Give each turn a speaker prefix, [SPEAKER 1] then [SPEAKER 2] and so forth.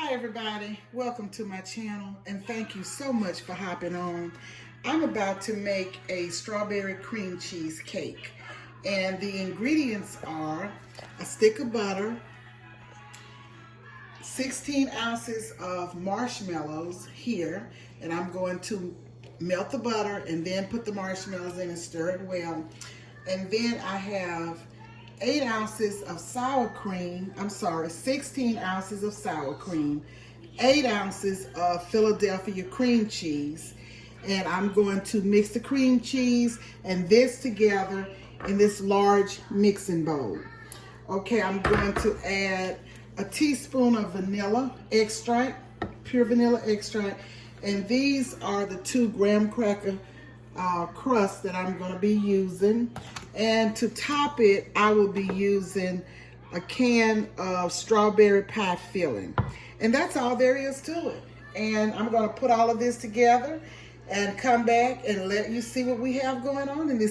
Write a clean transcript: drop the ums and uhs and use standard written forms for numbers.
[SPEAKER 1] Hi everybody, welcome to my channel and thank you so much for hopping on. I'm about to make a strawberry cream cheese cake and the ingredients are a stick of butter, 16 ounces of marshmallows here, and I'm going to melt the butter and then put the marshmallows in and stir it well. And then I have 8 ounces of sour cream, 16 ounces of sour cream, 8 ounces of Philadelphia cream cheese, and I'm going to mix the cream cheese and this together in this large mixing bowl. Okay, I'm going to add a teaspoon of vanilla extract, pure vanilla extract, and these are the 2 graham cracker crust that I'm going to be using. And to top it, I will be using a can of strawberry pie filling. And that's all there is to it. And I'm going to put all of this together and come back and let you see what we have going on in this.